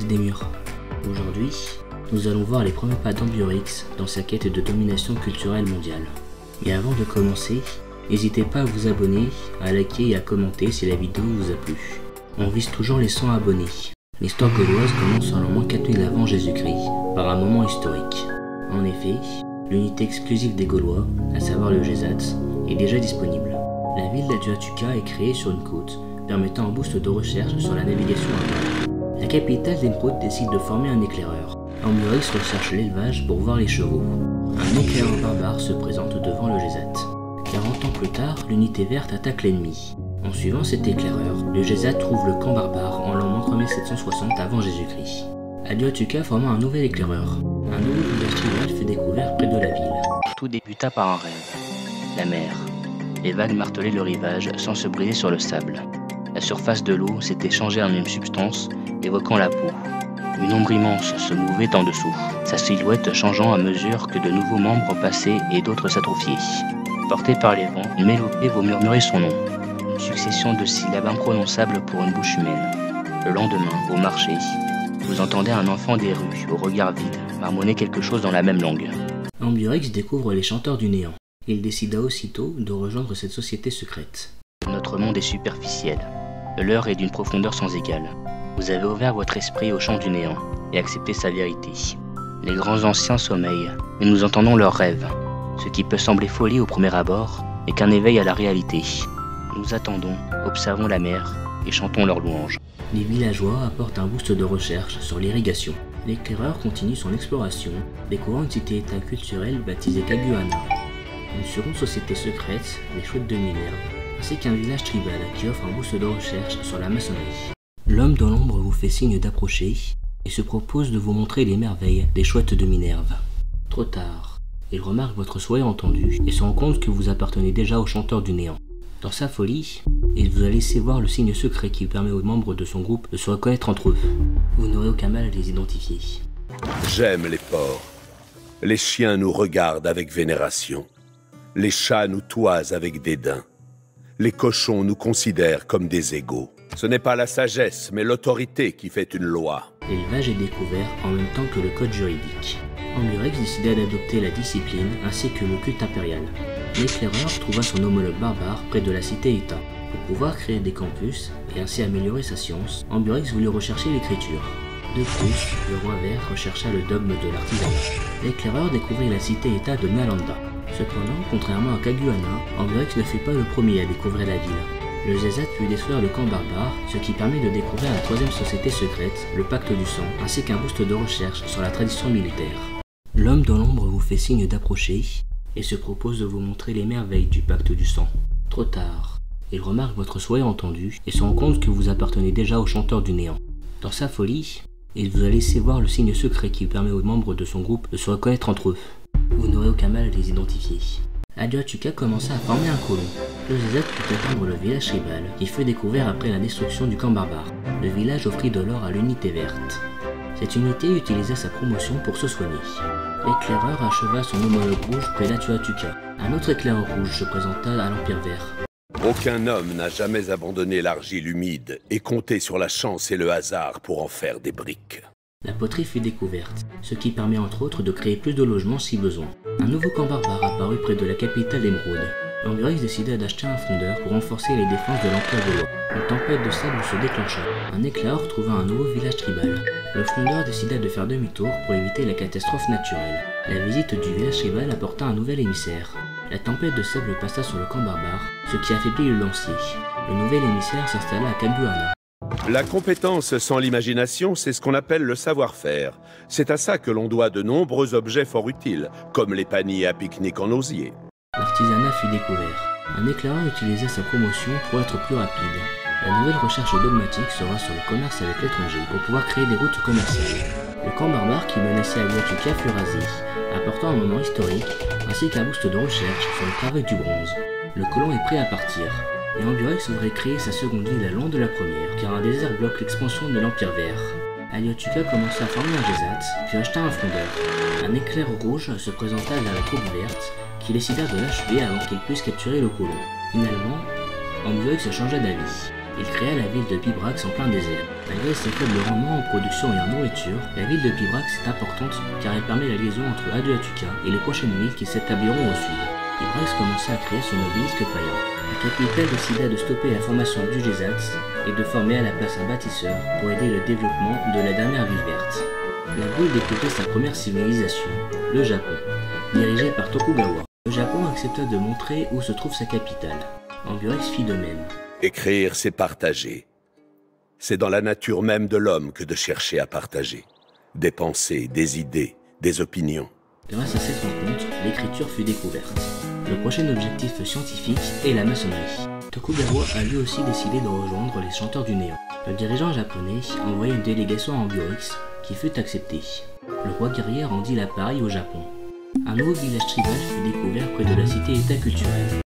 Ambiorix des murs. Aujourd'hui, nous allons voir les premiers pas d'Ambiorix dans sa quête de domination culturelle mondiale. Et avant de commencer, n'hésitez pas à vous abonner, à liker et à commenter si la vidéo vous a plu. On vise toujours les 100 abonnés. L'histoire gauloise commence en l'an 4000 avant Jésus-Christ, par un moment historique. En effet, l'unité exclusive des Gaulois, à savoir le Gesatz, est déjà disponible. La ville d'Aduatuca est créée sur une côte, permettant un boost de recherche sur la navigation à terre. La capitale d'Emeraude décide de former un éclaireur. Ambiorix recherche l'élevage pour voir les chevaux. Un éclaireur barbare se présente devant le Gesatz. 40 ans plus tard, l'unité verte attaque l'ennemi. En suivant cet éclaireur, le Gesatz trouve le camp barbare en l'an 3760 avant Jésus-Christ. Aduatuca forma un nouvel éclaireur. Un nouveau village tribal fut découvert près de la ville. Tout débuta par un rêve. La mer. Les vagues martelaient le rivage sans se briser sur le sable. La surface de l'eau s'était changée en une substance, évoquant la peau. Une ombre immense se mouvait en dessous, sa silhouette changeant à mesure que de nouveaux membres passaient et d'autres s'atrophiaient. Portée par les vents, une mélopée vous murmurait son nom. Une succession de syllabes imprononçables pour une bouche humaine. Le lendemain, au marché, vous entendez un enfant des rues, au regard vide, marmonner quelque chose dans la même langue. Ambiorix découvre les chanteurs du néant. Il décida aussitôt de rejoindre cette société secrète. Notre monde est superficiel. Le leur est d'une profondeur sans égale. Vous avez ouvert votre esprit au chant du néant et accepté sa vérité. Les grands anciens sommeillent, mais nous entendons leurs rêves. Ce qui peut sembler folie au premier abord n'est qu'un éveil à la réalité. Nous attendons, observons la mer et chantons leurs louanges. Les villageois apportent un boost de recherche sur l'irrigation. L'éclaireur continue son exploration, découvrant une cité-état culturelle baptisée Caguana. Une seconde société secrète, les Chouettes de Minerve, ainsi qu'un village tribal qui offre un boost de recherche sur la maçonnerie. L'homme dans l'ombre vous fait signe d'approcher et se propose de vous montrer les merveilles des Chouettes de Minerve. Trop tard, il remarque votre souhait entendu et se rend compte que vous appartenez déjà au chanteur du néant. Dans sa folie, il vous a laissé voir le signe secret qui permet aux membres de son groupe de se reconnaître entre eux. Vous n'aurez aucun mal à les identifier. J'aime les porcs. Les chiens nous regardent avec vénération. Les chats nous toisent avec dédain. Les cochons nous considèrent comme des égaux. Ce n'est pas la sagesse, mais l'autorité qui fait une loi. L'élevage est découvert en même temps que le code juridique. Ambiorix décida d'adopter la discipline ainsi que le culte impérial. L'éclaireur trouva son homologue barbare près de la cité-état. Pour pouvoir créer des campus et ainsi améliorer sa science, Ambiorix voulut rechercher l'écriture. De plus, le roi vert rechercha le dogme de l'artisanat. L'éclaireur découvrit la cité-état de Nalanda. Cependant, contrairement à Caguana, Ambiorix ne fut pas le premier à découvrir la ville. Le Gesatz put détruire le camp barbare, ce qui permet de découvrir la troisième société secrète, le Pacte du Sang, ainsi qu'un boost de recherche sur la tradition militaire. L'homme dans l'ombre vous fait signe d'approcher et se propose de vous montrer les merveilles du Pacte du Sang. Trop tard, il remarque votre souhait entendu et se rend compte que vous appartenez déjà au chanteur du néant. Dans sa folie, il vous a laissé voir le signe secret qui permet aux membres de son groupe de se reconnaître entre eux. Vous n'aurez aucun mal à les identifier. Aduatuca commença à former un colon. Le Gesatz put atteindre le village tribal, qui fut découvert après la destruction du camp barbare. Le village offrit de l'or à l'unité verte. Cette unité utilisa sa promotion pour se soigner. L'éclaireur acheva son homologue rouge près d'Aduatuca. Un autre éclaireur rouge se présenta à l'Empire vert. Aucun homme n'a jamais abandonné l'argile humide et compté sur la chance et le hasard pour en faire des briques. La poterie fut découverte, ce qui permet entre autres de créer plus de logements si besoin. Un nouveau camp barbare apparut près de la capitale d'Emeraude. Ambiorix décida d'acheter un fondeur pour renforcer les défenses de l'Empire gaulois. Une tempête de sable se déclencha. Un éclaireur trouva un nouveau village tribal. Le fondeur décida de faire demi-tour pour éviter la catastrophe naturelle. La visite du village tribal apporta un nouvel émissaire. La tempête de sable passa sur le camp barbare, ce qui affaiblit le lancier. Le nouvel émissaire s'installa à Caguana. La compétence sans l'imagination, c'est ce qu'on appelle le savoir-faire. C'est à ça que l'on doit de nombreux objets fort utiles, comme les paniers à pique-nique en osier. L'artisanat fut découvert. Un éclaireur utilisa sa promotion pour être plus rapide. La nouvelle recherche dogmatique sera sur le commerce avec l'étranger pour pouvoir créer des routes commerciales. Le camp barbare qui menaçait Aduatuca fut rasé, apportant un moment historique ainsi qu'un boost de recherche sur le travail du bronze. Le colon est prêt à partir. Et Ambiorix voudrait créer sa seconde ville à loin de la première, car un désert bloque l'expansion de l'Empire vert. Aduatuca commença à former un Gesatz, puis acheta un fondeur. Un éclair rouge se présenta vers la troupe verte, qui décida de l'achever avant qu'il puisse capturer le colon. Finalement, Ambiorix changea d'avis. Il créa la ville de Bibrax en plein désert. Malgré ses faibles rendements en production et en nourriture, la ville de Bibrax est importante car elle permet la liaison entre Aduatuca et les prochaines villes qui s'établiront au sud. Bibrax commença à créer son obélisque païen. La capitale décida de stopper la formation du Gesatz et de former à la place un bâtisseur pour aider le développement de la dernière ville verte. La ville découvrit sa première civilisation, le Japon, dirigé par Tokugawa. Le Japon accepta de montrer où se trouve sa capitale. Ambiorix fit de même. Écrire, c'est partager. C'est dans la nature même de l'homme que de chercher à partager. Des pensées, des idées, des opinions. Grâce à cette rencontre, l'écriture fut découverte. Le prochain objectif scientifique est la maçonnerie. Tokugawa a lui aussi décidé de rejoindre les chanteurs du néant. Le dirigeant japonais envoya une délégation à Ambiorix qui fut acceptée. Le roi guerrier rendit l'appareil au Japon. Un nouveau village tribal fut découvert près de la cité-état culturelle.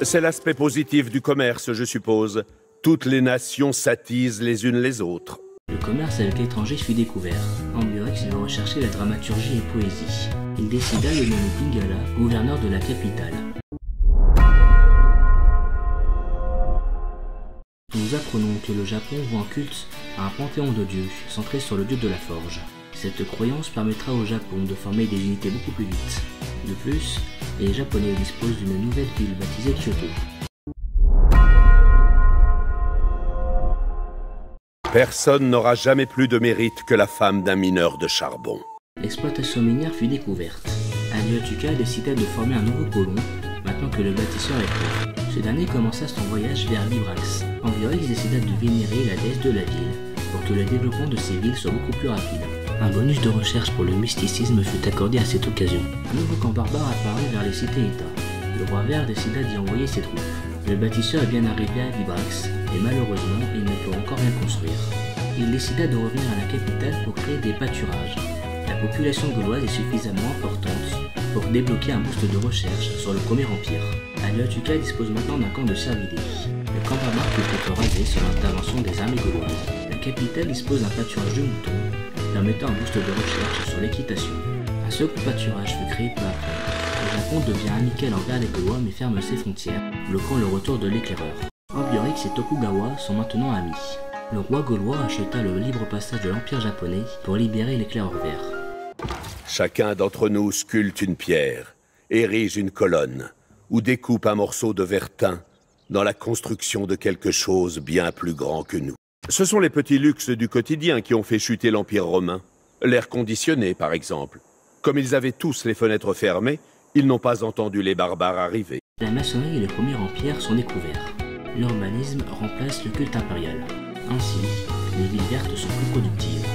C'est l'aspect positif du commerce, je suppose. Toutes les nations s'attisent les unes les autres. Le commerce avec l'étranger fut découvert. Ambiorix veut rechercher la dramaturgie et poésie. Il décida de nommer Pingala gouverneur de la capitale. Nous apprenons que le Japon voit un culte à un panthéon de dieux centré sur le dieu de la forge. Cette croyance permettra au Japon de former des unités beaucoup plus vite. De plus, les Japonais disposent d'une nouvelle ville baptisée Kyoto. Personne n'aura jamais plus de mérite que la femme d'un mineur de charbon. L'exploitation minière fut découverte. Aduatuca décida de former un nouveau colon, maintenant que le bâtisseur est prêt. Ce dernier commença son voyage vers Bibrax. Ambiorix décida de vénérer la déesse de la ville, pour que le développement de ces villes soit beaucoup plus rapide. Un bonus de recherche pour le mysticisme fut accordé à cette occasion. Un nouveau camp barbare apparut vers les cités-états. Le roi vert décida d'y envoyer ses troupes. Le bâtisseur est bien arrivé à Bibrax, et malheureusement, il ne peut encore rien construire. Il décida de revenir à la capitale pour créer des pâturages. La population gauloise est suffisamment importante pour débloquer un boost de recherche sur le premier empire. Aduatuca dispose maintenant d'un camp de cervidés. Le camp barbare peut être rasé sur l'intervention des armées gauloises. La capitale dispose d'un pâturage de moutons, permettant un boost de recherche sur l'équitation. Un second pâturage fut créé peu après. Le Japon devient amical envers les Gaulois mais ferme ses frontières, bloquant le retour de l'éclaireur. Ambiorix et Tokugawa sont maintenant amis. Le roi gaulois acheta le libre passage de l'Empire japonais pour libérer l'éclaireur vert. Chacun d'entre nous sculpte une pierre, érige une colonne ou découpe un morceau de vertin dans la construction de quelque chose bien plus grand que nous. Ce sont les petits luxes du quotidien qui ont fait chuter l'Empire romain. L'air conditionné, par exemple. Comme ils avaient tous les fenêtres fermées, ils n'ont pas entendu les barbares arriver. La maçonnerie et le premier empire sont découverts. L'urbanisme remplace le culte impérial. Ainsi, les villes vertes sont plus productives.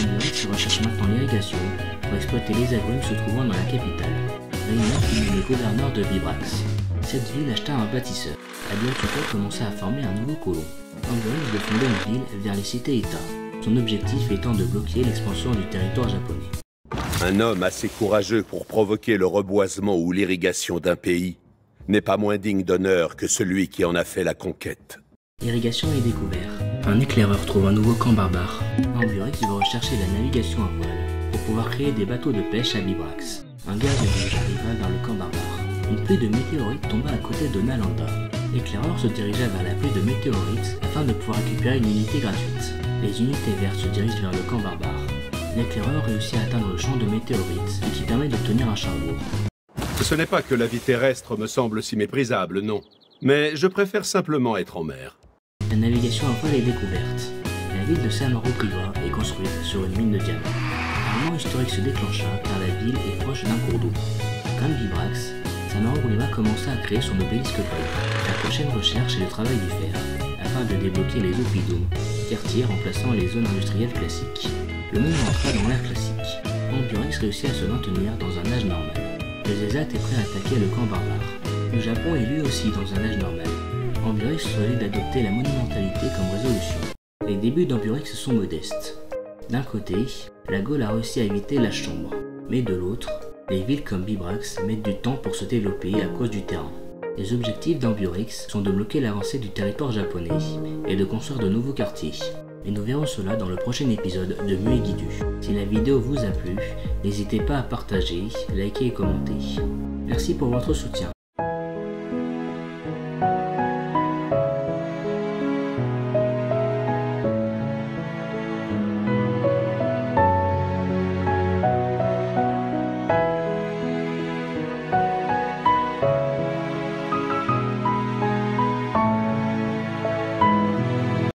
Ambiorix recherche maintenant l'irrigation pour exploiter les agrumes se trouvant dans la capitale. Reina fut nommé gouverneur de Bibrax. Cette ville acheta un bâtisseur. Aduatuca commença à former un nouveau colon. Ambiorix de fonder une ville vers les cités-états, son objectif étant de bloquer l'expansion du territoire japonais. Un homme assez courageux pour provoquer le reboisement ou l'irrigation d'un pays n'est pas moins digne d'honneur que celui qui en a fait la conquête. L'irrigation est découverte. Un éclaireur trouve un nouveau camp barbare. Ambiorix veut rechercher la navigation à voile pour pouvoir créer des bateaux de pêche à Bibrax. Un guerrier rouge arriva vers le camp barbare. Une pluie de météorites tomba à côté de Nalanda. L'éclaireur se dirigea vers la pluie de météorites afin de pouvoir récupérer une unité gratuite. Les unités vertes se dirigent vers le camp barbare. L'éclaireur réussit à atteindre le champ de météorites, et qui permet d'obtenir un charbon. Ce n'est pas que la vie terrestre me semble si méprisable, non. Mais je préfère simplement être en mer. La navigation à voile est découverte. La ville de Samaru-Riva est construite sur une mine de diamants. Un moment historique se déclencha car la ville est proche d'un cours d'eau. Comme Bibrax, Samaru-Riva commença à créer son obélisque païen. La prochaine recherche est le travail du fer, afin de débloquer les oppidums, quartiers remplaçant les zones industrielles classiques. Le monde entra dans l'ère classique. Ambiorix réussit à se maintenir dans un âge normal. Le Gesatz est prêt à attaquer le camp barbare. Le Japon est lui aussi dans un âge normal. Ambiorix choisit d'adopter la monumentalité comme résolution. Les débuts d'Ambiorix sont modestes. D'un côté, la Gaule a réussi à éviter l'âge sombre, mais de l'autre, les villes comme Bibrax mettent du temps pour se développer à cause du terrain. Les objectifs d'Ambiorix sont de bloquer l'avancée du territoire japonais et de construire de nouveaux quartiers. Et nous verrons cela dans le prochain épisode de Muegidu. Si la vidéo vous a plu, n'hésitez pas à partager, liker et commenter. Merci pour votre soutien.